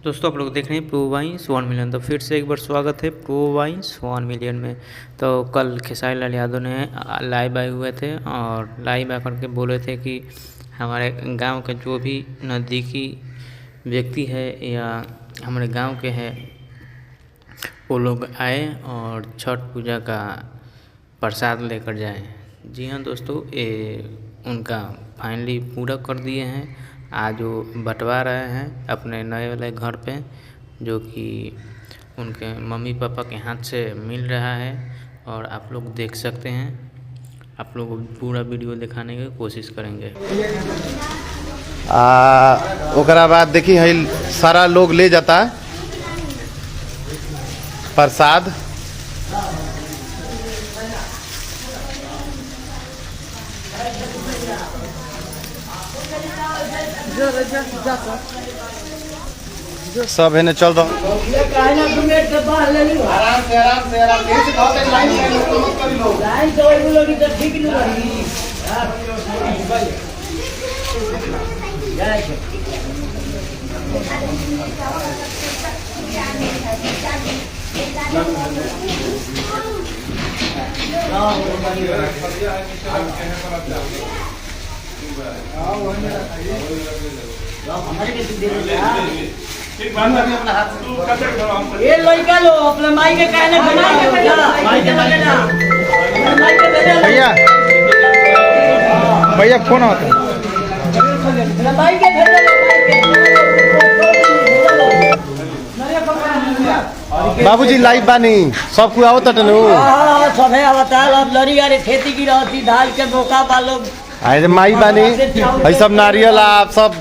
दोस्तों आप लोग देख रहे हैं प्रो वाइन्स 1 मिलियन। तो फिर से एक बार स्वागत है प्रो वाइन्स 1 मिलियन में। तो कल खेसारी लाल यादव ने लाइव आए हुए थे और लाइव आकर के बोले थे कि हमारे गांव के जो भी नज़दीकी व्यक्ति है या हमारे गांव के हैं वो लोग आए और छठ पूजा का प्रसाद लेकर जाएं। जी हाँ दोस्तों, ये उनका फाइनली पूरा कर दिए हैं। आज वो बंटवा रहे हैं अपने नए वाले घर पे, जो कि उनके मम्मी पापा के हाथ से मिल रहा है और आप लोग देख सकते हैं। आप लोग पूरा वीडियो दिखाने की कोशिश करेंगे। ओकरा बाद देखी है सारा लोग ले जाता है प्रसाद। सब है चल रहा ये लड़का लो अपने माई के कहने बना भैया भैया फोन आता है। बाबूजी लाइव बानी सब कुछ आवत तनु। सब है अवतार अब लड़ी यार खेती की रहती धान के मौका वालों अरे माई बानी भाई सब नारियल आप सब